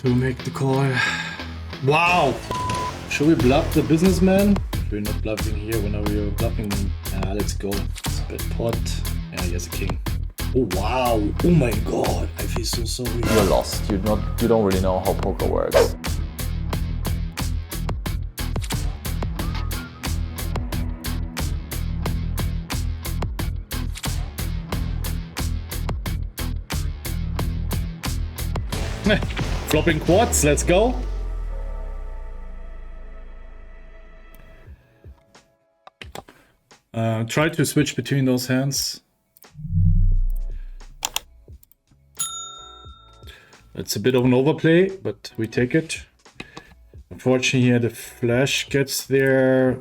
to make the call. Wow! Should we bluff the businessman? We're not bluffing here. Whenever you're bluffing, let's go. Split pot. Yeah, he has a king. Oh wow! Oh my god! I feel so sorry. You're lost. You don't really know how poker works. Flopping quads, let's go. Try to switch between those hands. It's a bit of an overplay, but we take it. Unfortunately here the flash gets there.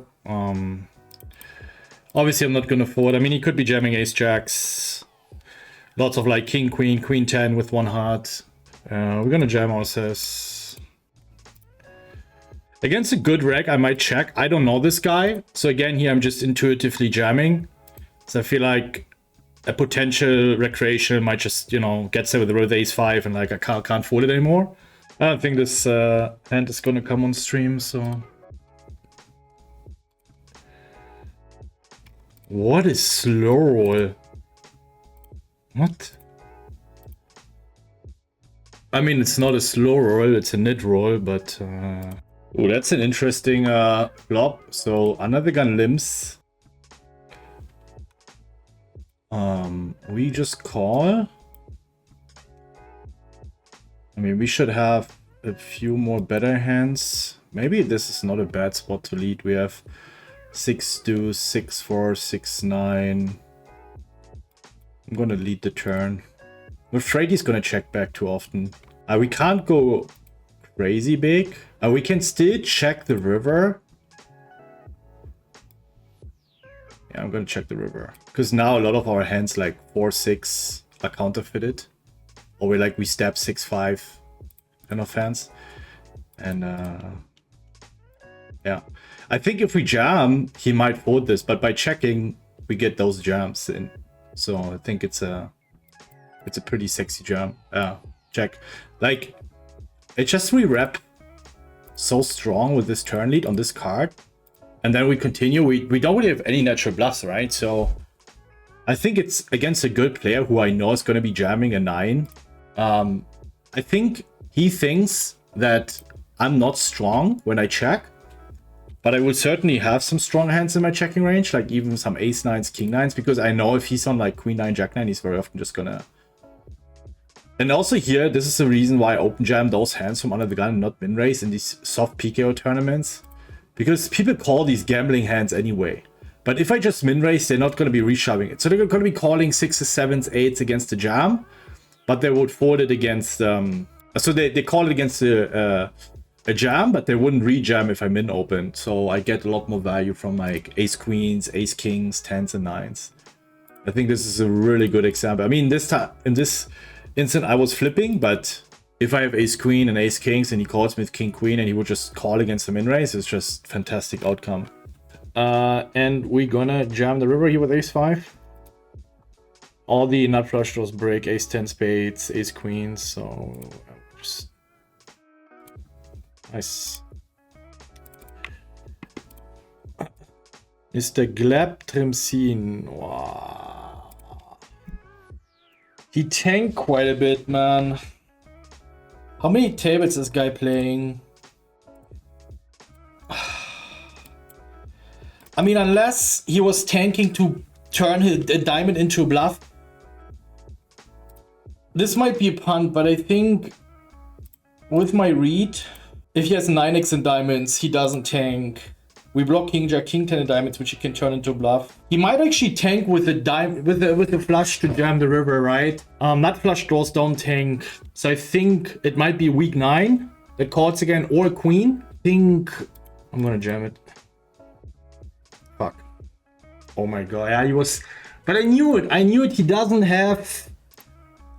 Obviously I'm not gonna fold. I mean, he could be jamming ace jacks. Lots of like king, queen, queen 10 with one heart. We're gonna jam ourselves. Against a good reg, I might check. I don't know this guy. So again, here I'm just intuitively jamming. So I feel like a potential recreation might just, you know, get there with ace 5 and like I can't fold it anymore. I don't think this hand is gonna come on stream, so... What is slow roll? What? I mean, it's not a slow roll, it's a nit roll, but... Oh, that's an interesting flop. So, under the gun limps. We just call. I mean, we should have a few more better hands. Maybe this is not a bad spot to lead. We have 6-2, 6-4, 6-9. I'm gonna lead the turn. I'm afraid he's gonna check back too often. We can't go crazy big. We can still check the river. Yeah, I'm gonna check the river. Because now a lot of our hands like 4-6 are counterfeited. Or we stab 6-5 kind of hands. And yeah. I think if we jam, he might fold this, but by checking, we get those jams in. So I think it's a pretty sexy jam. Check. Like, it just re-rep so strong with this turn lead on this card. And then we continue. We don't really have any natural bluffs, right? So I think it's against a good player who I know is going to be jamming a 9. I think he thinks that I'm not strong when I check. But I will certainly have some strong hands in my checking range, like even some ace 9s, king 9s, because I know if he's on like queen 9, jack 9, he's very often just gonna... And also here, this is the reason why I open jam those hands from under the gun and not min raise in these soft PKO tournaments. Because people call these gambling hands anyway. But if I just min raise, they're not gonna be reshoving it. So they're gonna be calling 6s, 7s, 8s against the jam, but they would fold it against... So they call it against a jam, but they wouldn't re-jam if I min open. So I get a lot more value from like ace queens, ace kings, 10s and 9s. I think this is a really good example. I mean, this time in this instant I was flipping, but if I have ace queen and ace kings and he calls me with king queen and he would just call against the min raise, it's just fantastic outcome. And we're gonna jam the river here with ace 5. All the nut flush draws break, ace 10 spades, ace queens, so just nice. Mr. Gleb Trimsin. Wow. He tanked quite a bit, man. How many tables is this guy playing? I mean, unless he was tanking to turn a diamond into a bluff. This might be a punt, but I think with my read, if he has 9x in diamonds, he doesn't tank. We block king jack, king 10 in diamonds, which he can turn into a bluff. He might actually tank with the flush to jam the river, right? Nut flush draws don't tank, so I think it might be weak 9 that calls again, or a queen. I think I'm gonna jam it. Fuck. Oh my god, yeah, he was. But I knew it. I knew it. He doesn't have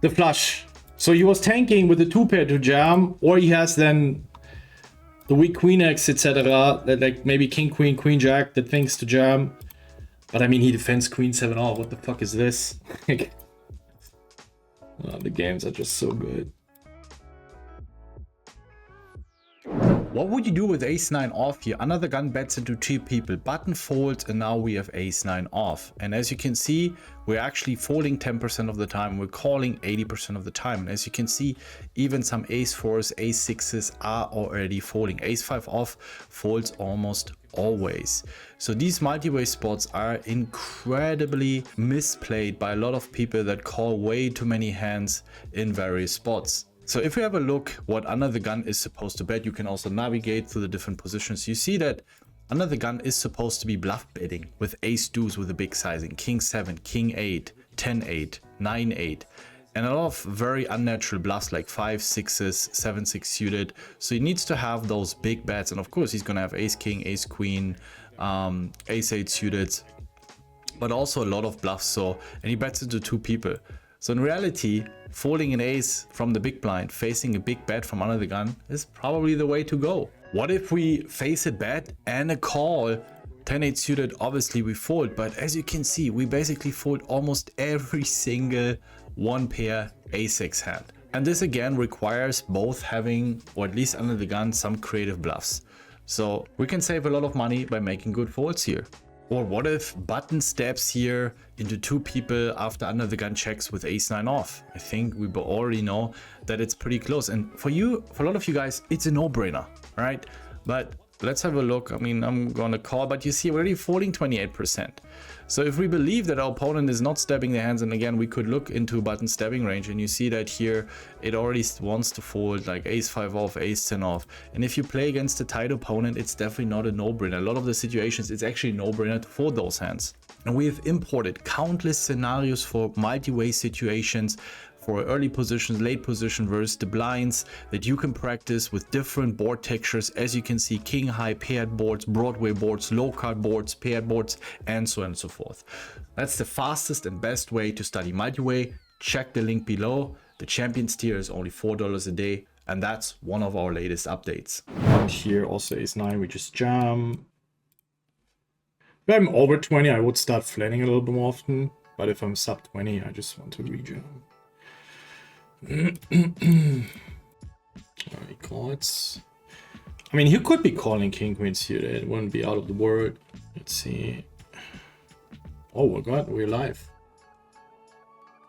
the flush, so he was tanking with the 2-pair to jam, or he has then the weak queen X, etc. That like maybe king queen, queen jack that thinks to jam. But I mean, he defends queen 7 all. What the fuck is this? The games are just so good. What would you do with ace-9 off here? Another gun bets into 2 people, button folds, and now we have ace-9 off. And as you can see, we're actually folding 10% of the time, we're calling 80% of the time. And as you can see, even some ace-4s, ace-6s are already folding. Ace-5 off folds almost always. So these multi-way spots are incredibly misplayed by a lot of people that call way too many hands in various spots. So if we have a look what under the gun is supposed to bet, you can also navigate through the different positions. You see that under the gun is supposed to be bluff betting with ace deuce with a big sizing, king 7, king 8, 10 8, 9 8, and a lot of very unnatural bluffs like 5 6s, 7 6 suited. So he needs to have those big bets, and of course he's gonna have ace king, ace queen, ace 8 suited, but also a lot of bluffs. So, and he bets into 2 people. So in reality, folding an ace from the big blind, facing a big bet from under the gun is probably the way to go. What if we face a bet and a call? 10-8 suited, obviously we fold, but as you can see, we basically fold almost every single one pair ace-6 hand. And this again requires both having, or at least under the gun, some creative bluffs. So we can save a lot of money by making good folds here. Or what if button steps here into 2 people after under the gun checks with ace-9 off? I think we already know that it's pretty close. And for a lot of you guys, it's a no-brainer, all right? But let's have a look. I mean, I'm gonna call, but you see we're already folding 28%. So if we believe that our opponent is not stepping their hands, and again, we could look into button stepping range, and you see that here, it already wants to fold like ace-5 off, ace-10 off. And if you play against a tight opponent, it's definitely not a no-brainer. A lot of the situations, it's actually a no-brainer to fold those hands. And we have imported countless scenarios for multi-way situations, for early positions, late position versus the blinds that you can practice with different board textures. As you can see, king high, paired boards, Broadway boards, low card boards, paired boards, and so on and so forth. That's the fastest and best way to study multi-way. Check the link below. The Champions tier is only $4 a day, and that's one of our latest updates. And here also ace-9, we just jam. If I'm over 20, I would start flanning a little bit more often, but if I'm sub 20, I just want to rejam. He calls. I mean, he could be calling king queens here. It wouldn't be out of the word. Let's see. Oh my god, we're live.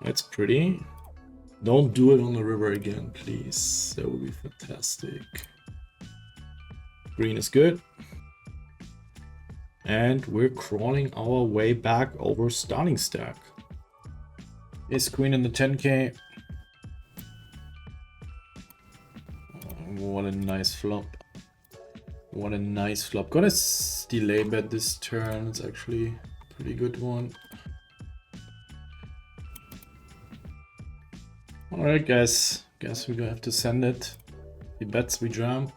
That's pretty. Don't do it on the river again, please. That would be fantastic. Green is good. And we're crawling our way back over starting stack. Is queen in the 10k. What a nice flop. What a nice flop. Gonna delay bet this turn. It's actually a pretty good one. Alright guys, guess we're gonna have to send it. He bets, we jam.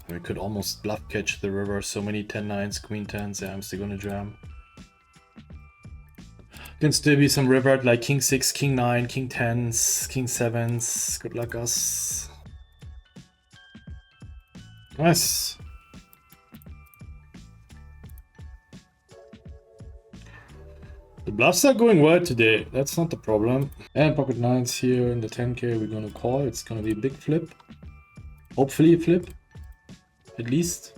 We could almost bluff catch the river. So many 10-9s, queen 10s. Yeah, I'm still gonna jam. Can still be some river like king 6, king 9, king 10s, king 7s. Good luck us. Nice. The bluffs are going well today. That's not the problem. And pocket 9s here in the 10k. We're gonna call. It's gonna be a big flip. Hopefully a flip. At least.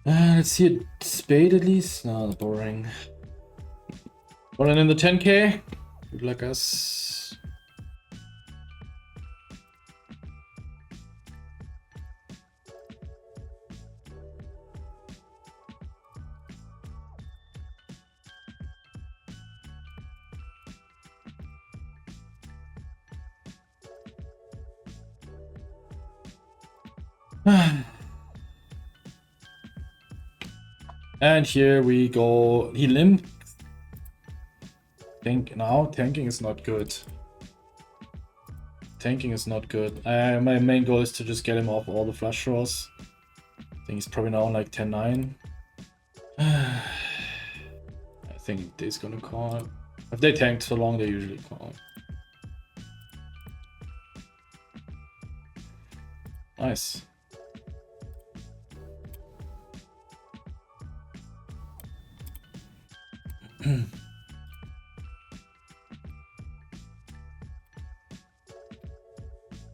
Let's see a spade at least. No, that's boring. Rolling in the 10k. Good luck us. And here we go. He limped. Tanking is not good. Tanking is not good. My main goal is to just get him off all the flush draws. I think he's probably now on like 10-9. I think he's gonna call. If they tank so long, they usually call. Nice.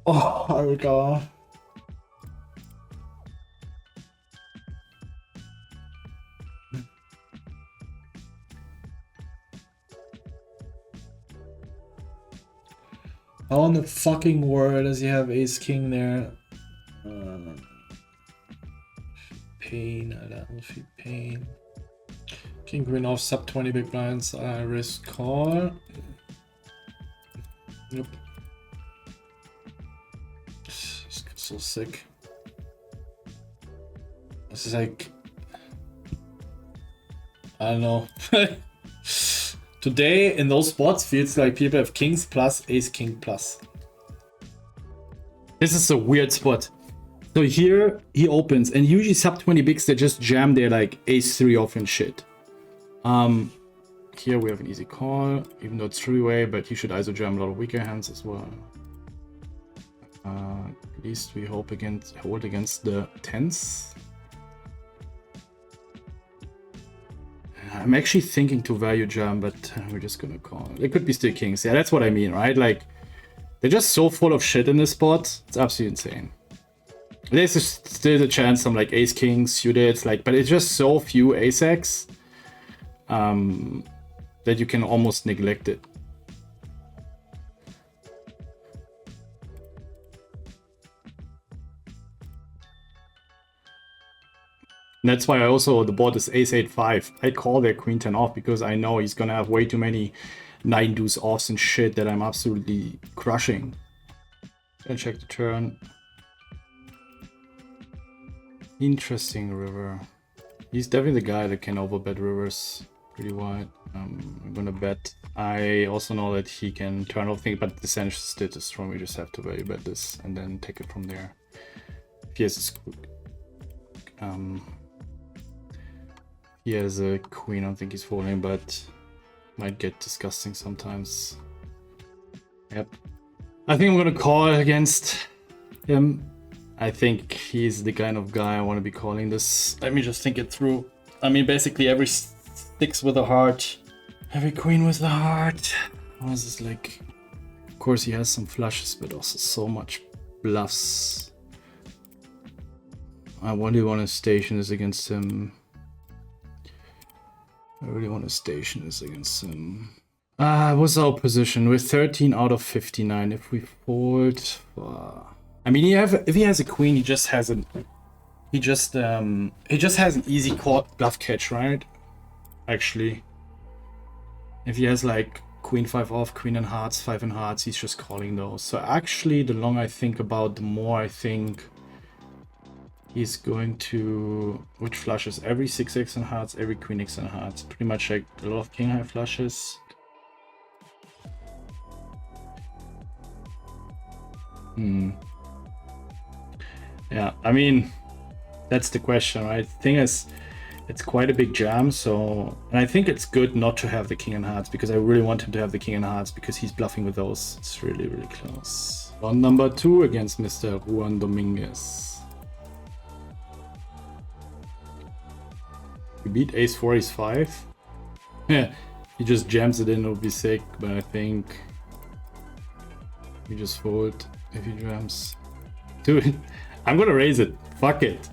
Oh, I will go. How in the fucking world does he have ace king there? Pain, Alter, viel Pain. King queen off sub 20 big blinds. I risk call. Yep. This is so sick. This is like, I don't know. Today in those spots feels like people have kings plus ace king plus. This is a weird spot. So here he opens, and usually sub 20 bigs they just jam their like ace 3 off and shit. Here we have an easy call, even though it's three-way, but he should ISO jam a lot of weaker hands as well. At least we hold against the tens. I'm actually thinking to value jam, but we're just gonna call. It could be still kings. Yeah, that's what I mean, right? Like, they're just so full of shit in this spot. It's absolutely insane. There's still a chance some like ace king suited, like, but it's just so few ace x that you can almost neglect it. And that's why I also, the board is ace 8-5. I call their queen 10 off because I know he's gonna have way too many 9 deuce offs and shit that I'm absolutely crushing. Gonna check the turn. Interesting river. He's definitely the guy that can overbet rivers pretty wide. I'm gonna bet. I also know that he can turn off things, but the essential state is strong. We just have to value bet this and then take it from there. If he has he has a queen, I don't think he's folding, but might get disgusting sometimes. Yep. I think I'm gonna call against him. I think he's the kind of guy I want to be calling this. Let me just think it through. I mean, basically every six with a heart, every queen with a heart. What is this like? Of course he has some flushes, but also so much bluffs. I really want to station this against him. I really want to station this against him. What's our position? We're 13 out of 59. If we fold, I mean, if he has a queen, he just has an easy call bluff catch, right? Actually, if he has like queen 5 off, queen and hearts, 5 and hearts, he's just calling those. So actually, the longer I think about, the more I think he's going to, which flushes? Every 6x and hearts, every queen x and hearts. Pretty much like a lot of king high flushes. Yeah, I mean, that's the question, right? The thing is, it's quite a big jam, so, and I think it's good not to have the king and hearts because I really want him to have the king and hearts because he's bluffing with those. It's really, really close. On number 2 against Mr. Juan Dominguez. We beat ace 4, ace 5. Yeah, he just jams it in, it'll be sick, but I think we just fold if he jams. Dude, I'm gonna raise it. Fuck it.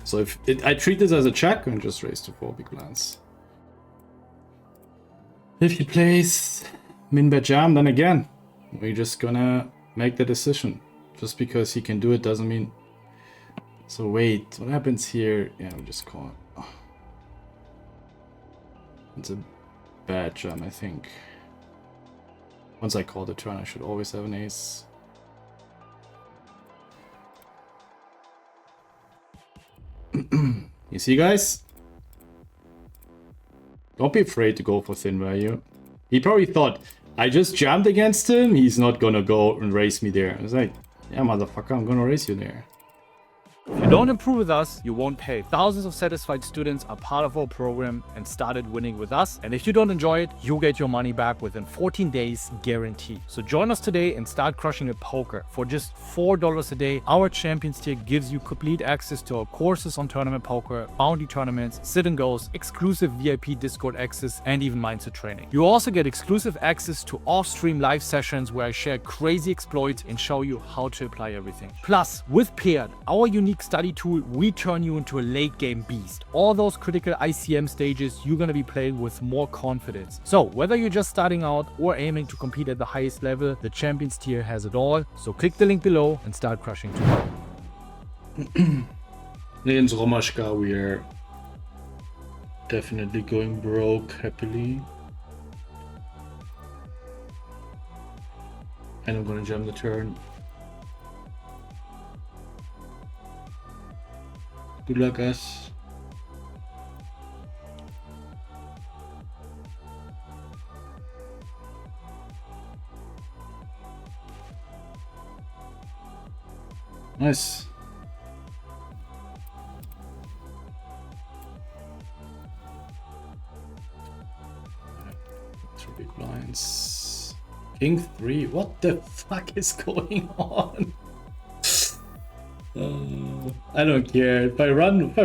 So if I treat this as a check and just raise to 4 big blinds. If he plays min bet jam, then again, we're just gonna make the decision. Just because he can do it doesn't mean. So wait, what happens here? Yeah, we just call it. Oh. It's a bad jam, I think. Once I call the turn, I should always have an ace. You see, guys? Don't be afraid to go for thin value. He probably thought, I just jammed against him, he's not gonna go and race me there. I was like, yeah, motherfucker, I'm gonna race you there. If you don't improve with us, you won't pay. Thousands of satisfied students are part of our program and started winning with us. And if you don't enjoy it, you'll get your money back within 14 days guaranteed. So join us today and start crushing at poker. For just $4 a day, our Champions tier gives you complete access to our courses on tournament poker, bounty tournaments, sit and goes, exclusive VIP Discord access, and even mindset training. You also get exclusive access to off-stream live sessions where I share crazy exploits and show you how to apply everything. Plus, with Paired, our unique study tool, we turn you into a late game beast. All those critical ICM stages, you're gonna be playing with more confidence. So whether you're just starting out or aiming to compete at the highest level, the Champions tier has it all. So click the link below and start crushing tomorrow. Lens Romashka, we are definitely going broke happily. And I'm gonna jam the turn. Good luck, us. Nice. Three big blinds. King 3. What the fuck is going on? I don't care. If I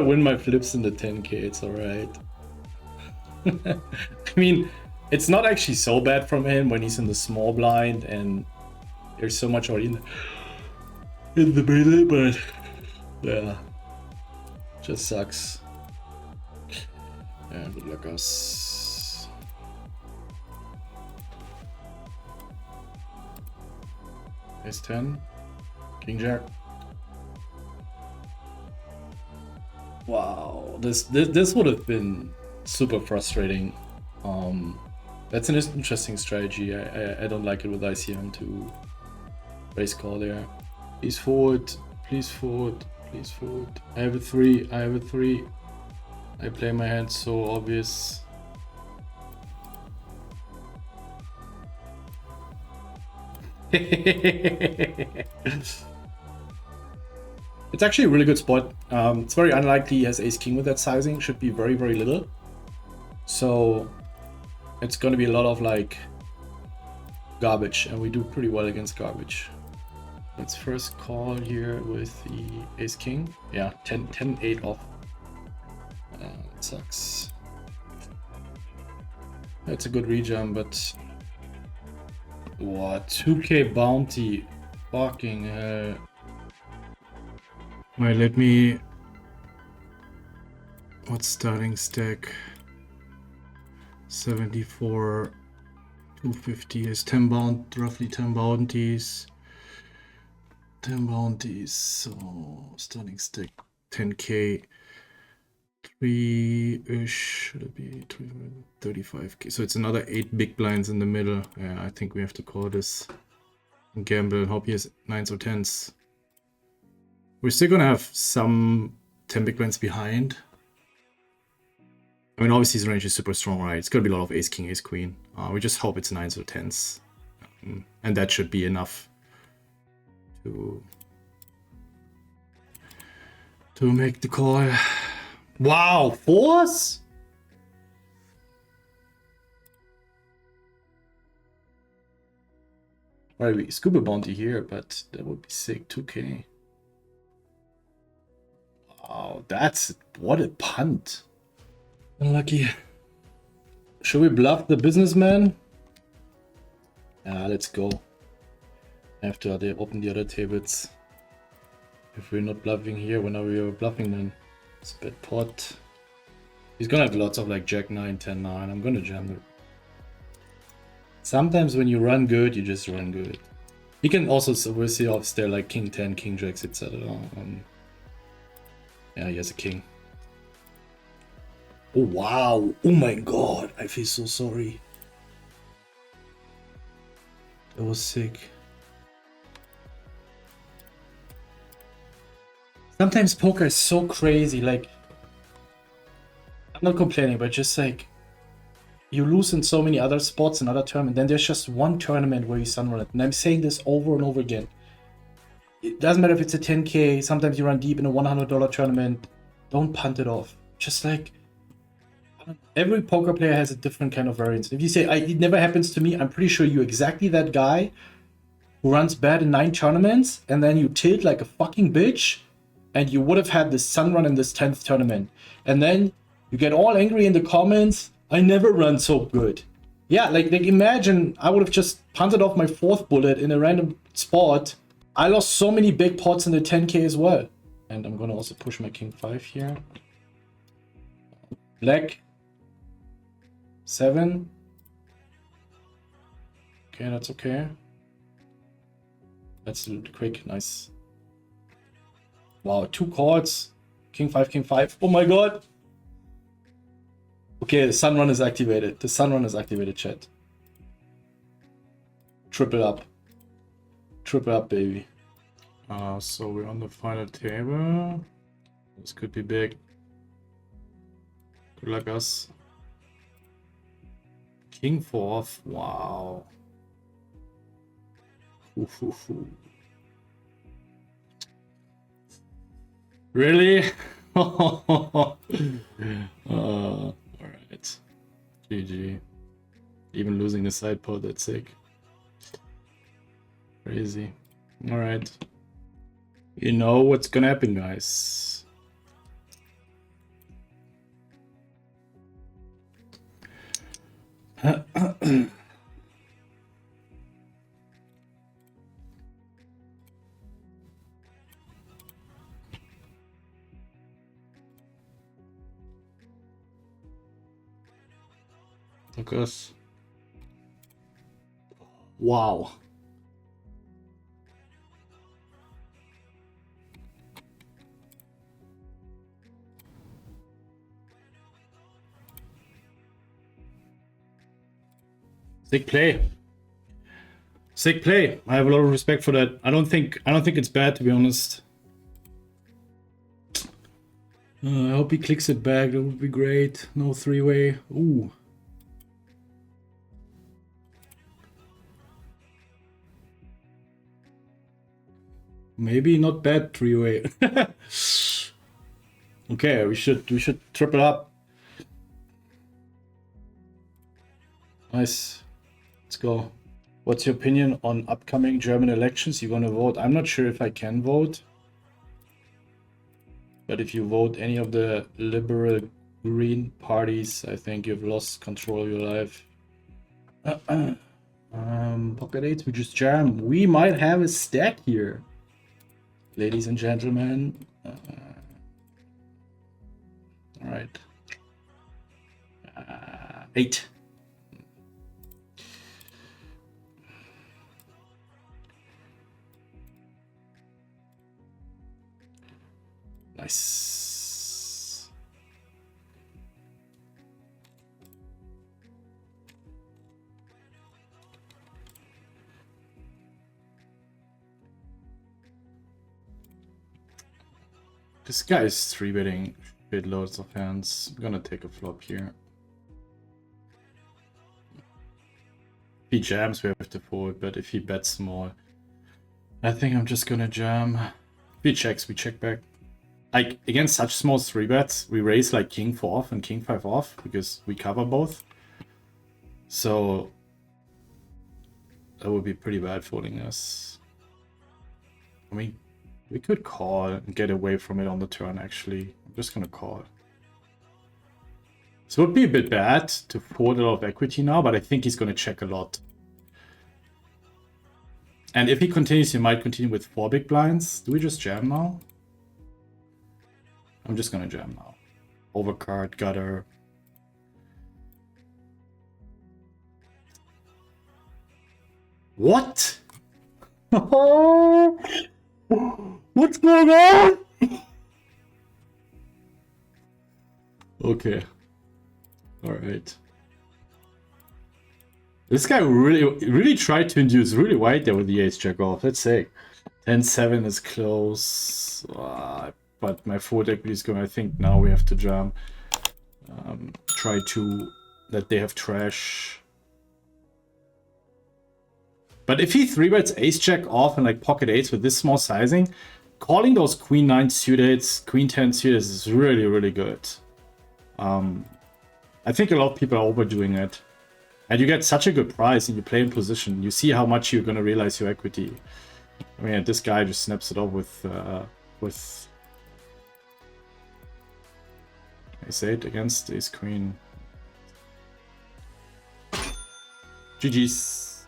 win my flips in the 10k, it's alright. I mean, it's not actually so bad from him when he's in the small blind and there's so much already in the middle, but yeah, just sucks. Yeah, good luck, us. Ace 10, King Jack. Wow, this would have been super frustrating. That's an interesting strategy. I don't like it with ICM to raise call there. Please forward, please forward, please forward. I have a 3, I have a 3. I play my hand so obvious. It's actually a really good spot. It's very unlikely he has ace king with that sizing. Should be very, very little. So it's going to be a lot of like garbage, and we do pretty well against garbage. Let's first call here with the ace king. Yeah, 10-8 off. It sucks. That's a good rejam, but what? 2k bounty. Fucking hell. Wait, let me... What's starting stack? 74, 250 is 10 bound, roughly 10 bounties. 10 bounties, so starting stack 10k. 3-ish, should it be 35k? So it's another 8 big blinds in the middle. Yeah, I think we have to call this and gamble. Hope he has 9s or 10s. We're still gonna have some 10 big blinds behind. I mean, obviously his range is super strong, right? It's gonna be a lot of ace king, ace queen. We just hope it's 9s or 10s. And that should be enough to make the call. Wow, 4s? Alright, we scuba bounty here, but that would be sick. 2k. Wow, what a punt. Unlucky. Should we bluff the businessman? Yeah, let's go. I have to open the other tables. If we're not bluffing here, when are we bluffing then? It's a bad pot. He's gonna have lots of like Jack 9, 10, 9. I'm gonna jam it. Sometimes when you run good, you just run good. He can also see off there like King 10, King Jacks, etc. Yeah, he has a king. Oh wow! Oh my god! I feel so sorry. That was sick. Sometimes poker is so crazy, like... I'm not complaining, but just like... You lose in so many other spots and other tournaments, then there's just one tournament where you sunrun it. And I'm saying this over and over again. it doesn't matter if it's a 10K, sometimes you run deep in a $100 tournament, don't punt it off. Just like, every poker player has a different kind of variance. If you say, it never happens to me, I'm pretty sure you're exactly that guy who runs bad in 9 tournaments, and then you tilt like a fucking bitch, and you would have had this sun run in this 10th tournament. And then you get all angry in the comments, I never run so good. Yeah, like imagine I would have just punted off my 4th bullet in a random spot. I lost so many big pots in the 10K as well. And I'm gonna also push my king 5 here. Black 7. Okay, that's okay. That's quick, nice. Wow, 2 chords. King 5, king 5. Oh my god. Okay, the sun run is activated. The sun run is activated, chat. Triple up. Triple up, baby. So we're on the final table. This could be big. Good luck, us. King 4. Wow. Ooh. Really? Alright. GG. Even losing the side pot, that's sick. Crazy. Alright. You know what's gonna happen, guys. Look at us. Wow. Sick play. Sick play. I have a lot of respect for that. I don't think it's bad, to be honest. I hope he clicks it back. That would be great. No 3-way. Ooh. Maybe not bad 3-way. Okay, we should triple up. Nice. Let's go. What's your opinion on upcoming German elections? You gonna vote? I'm not sure if I can vote. But if you vote any of the liberal green parties, I think you've lost control of your life. Pocket 8s, we just jam. We might have a stack here. Ladies and gentlemen. Alright. 8. Nice. This guy is 3-betting shitloads of hands. I'm gonna take a flop here. If he jams, we have to fold, but if he bets small, I think I'm just gonna jam. If he checks, we check back. Like, against such small 3-bets, we raise like king 4 off and king 5 off because we cover both. So that would be pretty bad folding us. I mean, we could call and get away from it on the turn, actually. I'm just gonna call. So it would be a bit bad to fold a lot of equity now, but I think he's gonna check a lot. And if he continues, he might continue with 4 big blinds. Do we just jam now? I'm just gonna jam now. Overcard, gutter. What? What's going on? Okay. Alright. This guy really tried to induce really wide there with the ace jack off. Let's say 10-7 is close. But my fold equity is going. I think now we have to jam. Try to let they have trash. But if he 3-bets ace-jack off and like pocket eights with this small sizing, calling those queen 9 suited, queen 10 suited is really, really good. I think a lot of people are overdoing it. And you get such a good price and you play in position. You see how much you're going to realize your equity. I mean, this guy just snaps it off with ace-8 against ace-queen. GG's.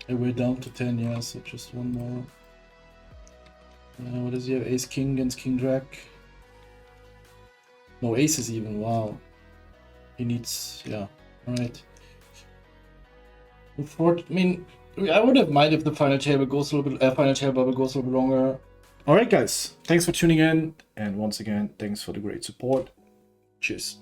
And we're down to 10, yeah, so just one more. What does he have? Ace-king against king-jack. No aces even, wow. He needs, yeah, alright. I mean, I would have minded if the final table goes a little bit, final table bubble goes a little bit longer. Alright guys, thanks for tuning in, and once again, thanks for the great support. Cheers.